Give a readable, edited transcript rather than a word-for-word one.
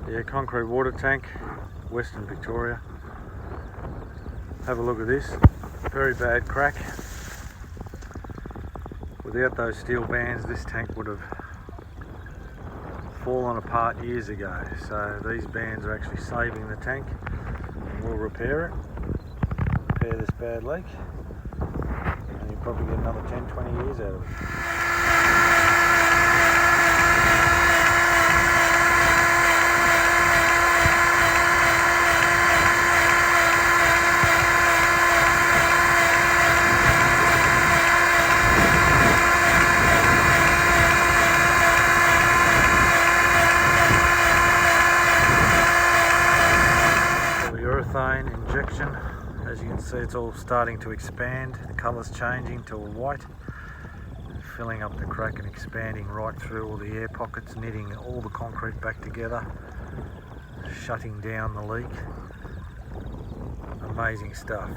Yeah, concrete water tank, Western Victoria. Have a look at this. Very bad crack. Without those steel bands, this tank would have fallen apart years ago. So these bands are actually saving the tank, and we'll repair it. Repair this bad leak, and you'll probably get another 10-20 years out of it. Injection, as you can see, it's all starting to expand. The colour's changing to white, filling up the crack and expanding right through all the air pockets, knitting all the concrete back together, shutting down the leak. Amazing stuff.